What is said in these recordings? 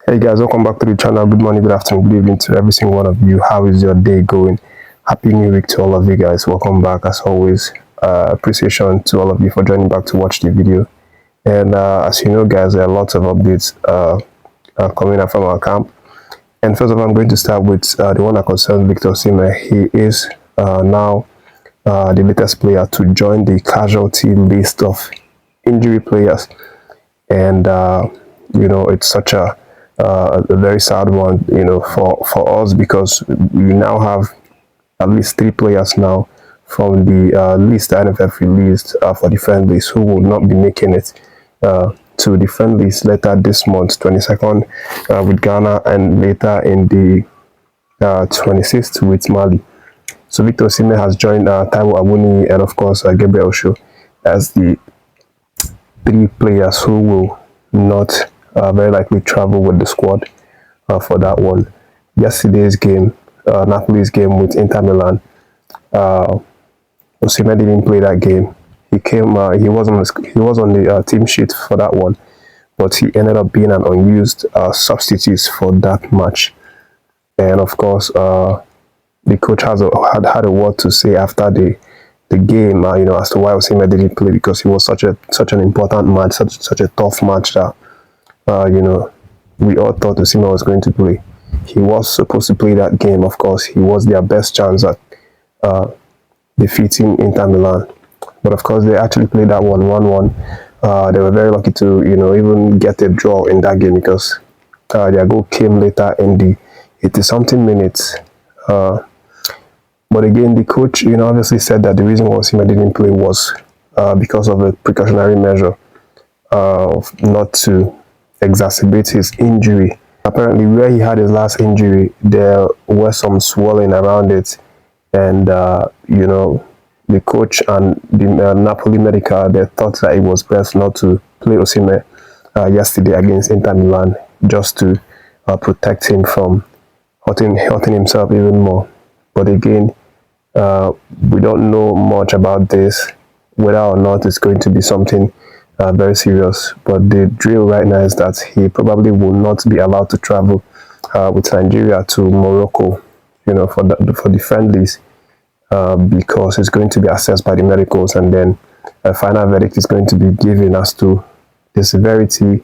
Hey guys, welcome back to the channel. Good morning, good afternoon, good evening to every single one of you. How is your day going? Happy new week to all of you guys. Welcome back as always. Appreciation to all of you for joining back to watch the video. And as you know guys, there are lots of updates coming up from our camp. And first of all, I'm going to start with the one that concerns Victor Osimhen. He is now the latest player to join the casualty list of injury players. And you know, it's such a very sad one, you know, for us, because we now have at least 3 players now from the list the NFF released for the friendlies who will not be making it to the friendlies later this month, 22nd with Ghana, and later in the 26th with Mali. So Victor Osimhen has joined Taiwo Awoniyi and of course Gabriel Osho as the 3 players who will not very likely travel with the squad for that one. Yesterday's game, Napoli's game with Inter Milan, Osimhen didn't play that game. He came, he was on the team sheet for that one, but he ended up being an unused substitute for that match. And of course, the coach had a word to say after the game, you know, as to why Osimhen didn't play, because it was such an important match, such a tough match that you know, we all thought Osimhen was going to play. He was supposed to play that game. Of course, he was their best chance at defeating Inter Milan. But of course, they actually played that one 1-1. They were very lucky to, you know, even get a draw in that game, because their goal came later in the 80-something minutes. But again, the coach, you know, obviously said that the reason why Osimhen didn't play was because of a precautionary measure not to exacerbate his injury. Apparently, where he had his last injury, there was some swelling around it, and you know, the coach and the Napoli medical, they thought that it was best not to play Osimhen yesterday against Inter Milan, just to protect him from hurting himself even more. But again, we don't know much about this, whether or not it's going to be something very serious. But the drill right now is that he probably will not be allowed to travel with Nigeria to Morocco, you know, for the friendlies, because it's going to be assessed by the medicals, and then a final verdict is going to be given as to the severity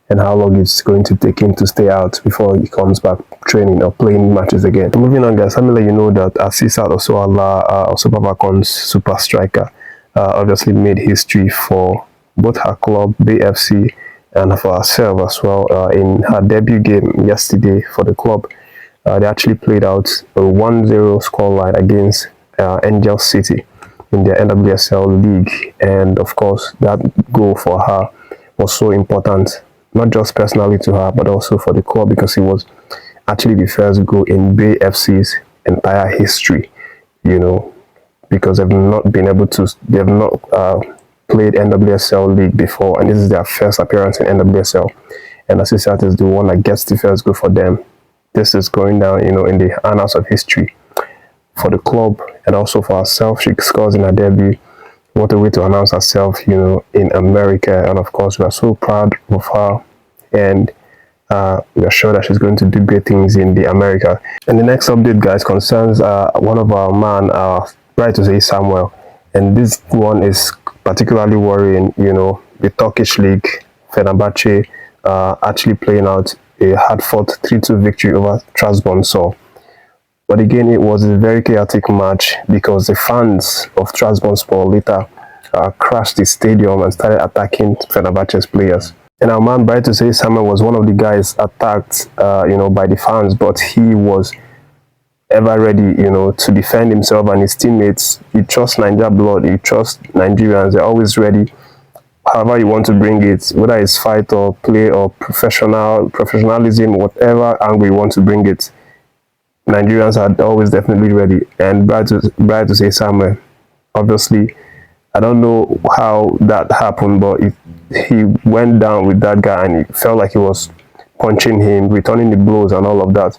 and how long it's going to take him to stay out before he comes back training or playing matches again. Moving on, guys, let me let you know that Oshoala, Falcon's super striker, obviously made history for both her club, BFC, and for herself as well. In her debut game yesterday for the club, they actually played out a 1-0 scoreline against Angel City in their NWSL league. And of course, that goal for her was so important, not just personally to her, but also for the club, because it was actually the first goal in BFC's entire history, you know, because they've not played NWSL league before, and this is their first appearance in NWSL, and Assisat is the one that gets the first goal for them. This is going down, you know, in the annals of history for the club and also for herself. She scores in her debut. What a way to announce herself, you know, in America. And of course, we are so proud of her, and we are sure that she's going to do great things in the America. And the next update, guys, concerns one of our man, right, Osayi-Samuel, and this one is particularly worrying. You know, the Turkish league, Fenerbahce, actually playing out a hard-fought 3-2 victory over Trabzonspor. But again, it was a very chaotic match, because the fans of Trabzonspor later crashed the stadium and started attacking Fenerbahce's players. And our man, bright to say, Samuel was one of the guys attacked, you know, by the fans, but he was ever ready, you know, to defend himself and his teammates. He trusts Niger blood, he trusts Nigerians, they're always ready. However you want to bring it, whether it's fight or play or professionalism, whatever angle you want to bring it, Nigerians are always definitely ready. And bright to say, Samuel, obviously, I don't know how that happened, but he went down with that guy, and it felt like he was punching him, returning the blows and all of that.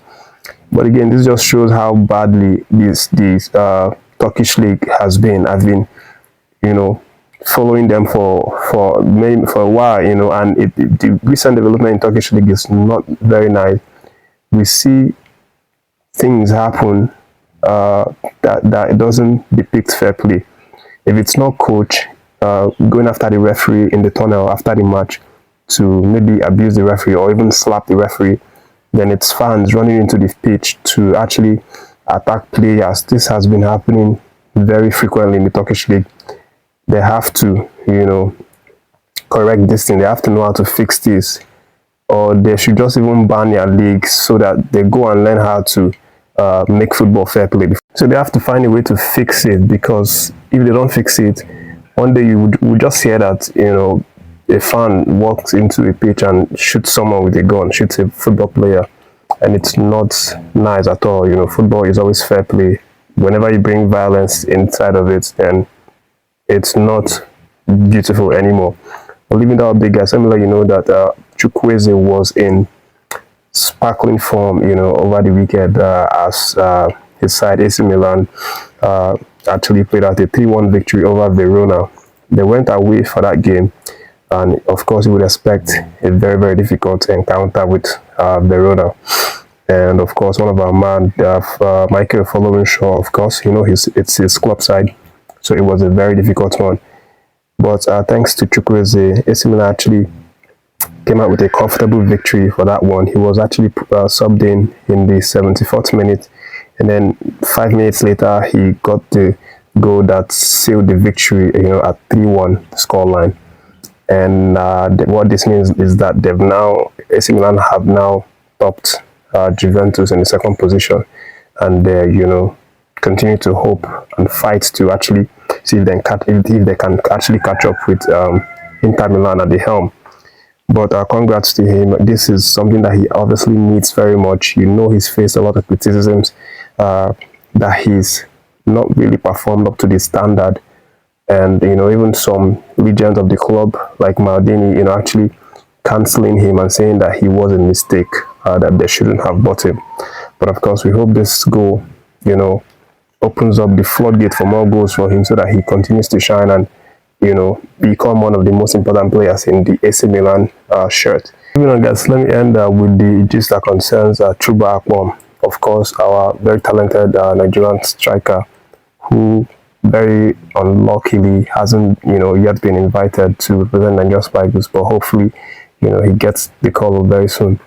But again, this just shows how badly this Turkish league has been, you know, following them for a while, you know, and the recent development in Turkish league is not very nice. We see things happen that it doesn't depict fair play. If it's not coach going after the referee in the tunnel after the match to maybe abuse the referee or even slap the referee, then it's fans running into the pitch to actually attack players. This has been happening very frequently in the Turkish league. They have to, you know, correct this thing. They have to know how to fix this, or they should just even ban their leagues so that they go and learn how to make football fair play. So they have to find a way to fix it, because if they don't fix it, one day you would just hear that, you know, a fan walks into a pitch and shoots someone with a gun, shoots a football player, and it's not nice at all. You know, football is always fair play. Whenever you bring violence inside of it, then it's not beautiful anymore. But leaving that big guys, let me let you know that Chukwueze was in sparkling form, you know, over the weekend as his side AC Milan actually played out a 3-1 victory over Verona. They went away for that game, and of course you would expect a very, very difficult encounter with Verona. And of course, one of our man, Michael following Shaw, of course, you know, it's his club side, so it was a very difficult one. But thanks to Chukwueze, AC Milan actually came out with a comfortable victory for that one. He was actually subbed in the 74th minute, and then 5 minutes later he got the goal that sealed the victory, you know, at 3-1 scoreline. And what this means is that AC Milan have now topped Juventus in the second position, and they, you know, continue to hope and fight to actually see if they can actually catch up with Inter Milan at the helm. But congrats to him. This is something that he obviously needs very much. You know, he's faced a lot of criticisms that he's not really performed up to the standard, and you know, even some legends of the club like Maldini, you know, actually cancelling him and saying that he was a mistake, that they shouldn't have bought him. But of course, we hope this goal, you know, opens up the floodgate for more goals for him, so that he continues to shine and, you know, become one of the most important players in the AC Milan shirt. Moving on, guys, let me end with the gist that concerns Chuba Akpom. Of course, our very talented Nigerian striker, who very unluckily hasn't, you know, yet been invited to represent Nigeria Spikers, but hopefully, you know, he gets the call very soon.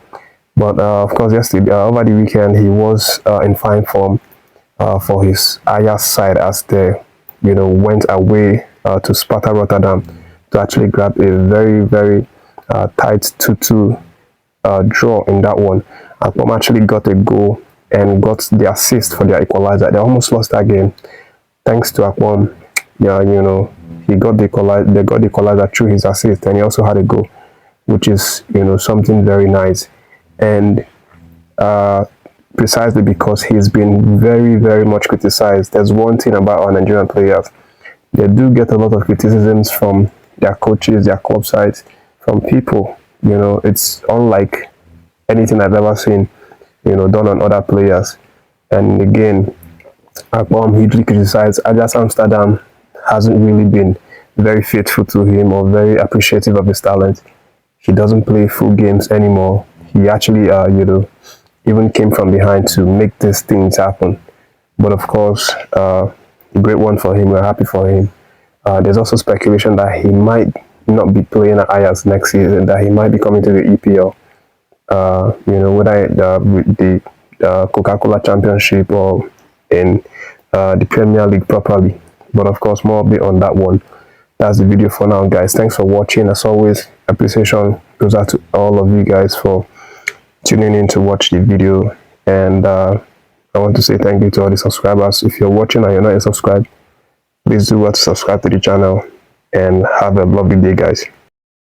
But of course, yesterday, over the weekend, he was in fine form for his Ajax side, as they, you know, went away to Sparta Rotterdam to actually grab a very, very tight 2-2 draw in that one. Akpom actually got a goal and got the assist for their equalizer. They almost lost that game. Thanks to Akpom, yeah, you know, they got the equalizer through his assist, and he also had a goal, which is, you know, something very nice. And precisely because he's been very, very much criticized. There's one thing about our Nigerian players: they do get a lot of criticisms from their coaches, their club sides, from people. You know, it's unlike anything I've ever seen, you know, done on other players. And again, Akpom hugely criticized. Ajax Amsterdam hasn't really been very faithful to him or very appreciative of his talent. He doesn't play full games anymore. He actually, you know, even came from behind to make these things happen. But of course, a great one for him. We're happy for him. There's also speculation that he might not be playing at Ajax next season, that he might be coming to the EPL. You know, whether the Coca-Cola Championship or in the Premier League properly. But of course, more update on that one. That's the video for now, guys. Thanks for watching. As always, appreciation goes out to all of you guys for tuning in to watch the video. And I want to say thank you to all the subscribers. If you're watching and you're not yet subscribed, please do what to subscribe to the channel, and have a lovely day, guys.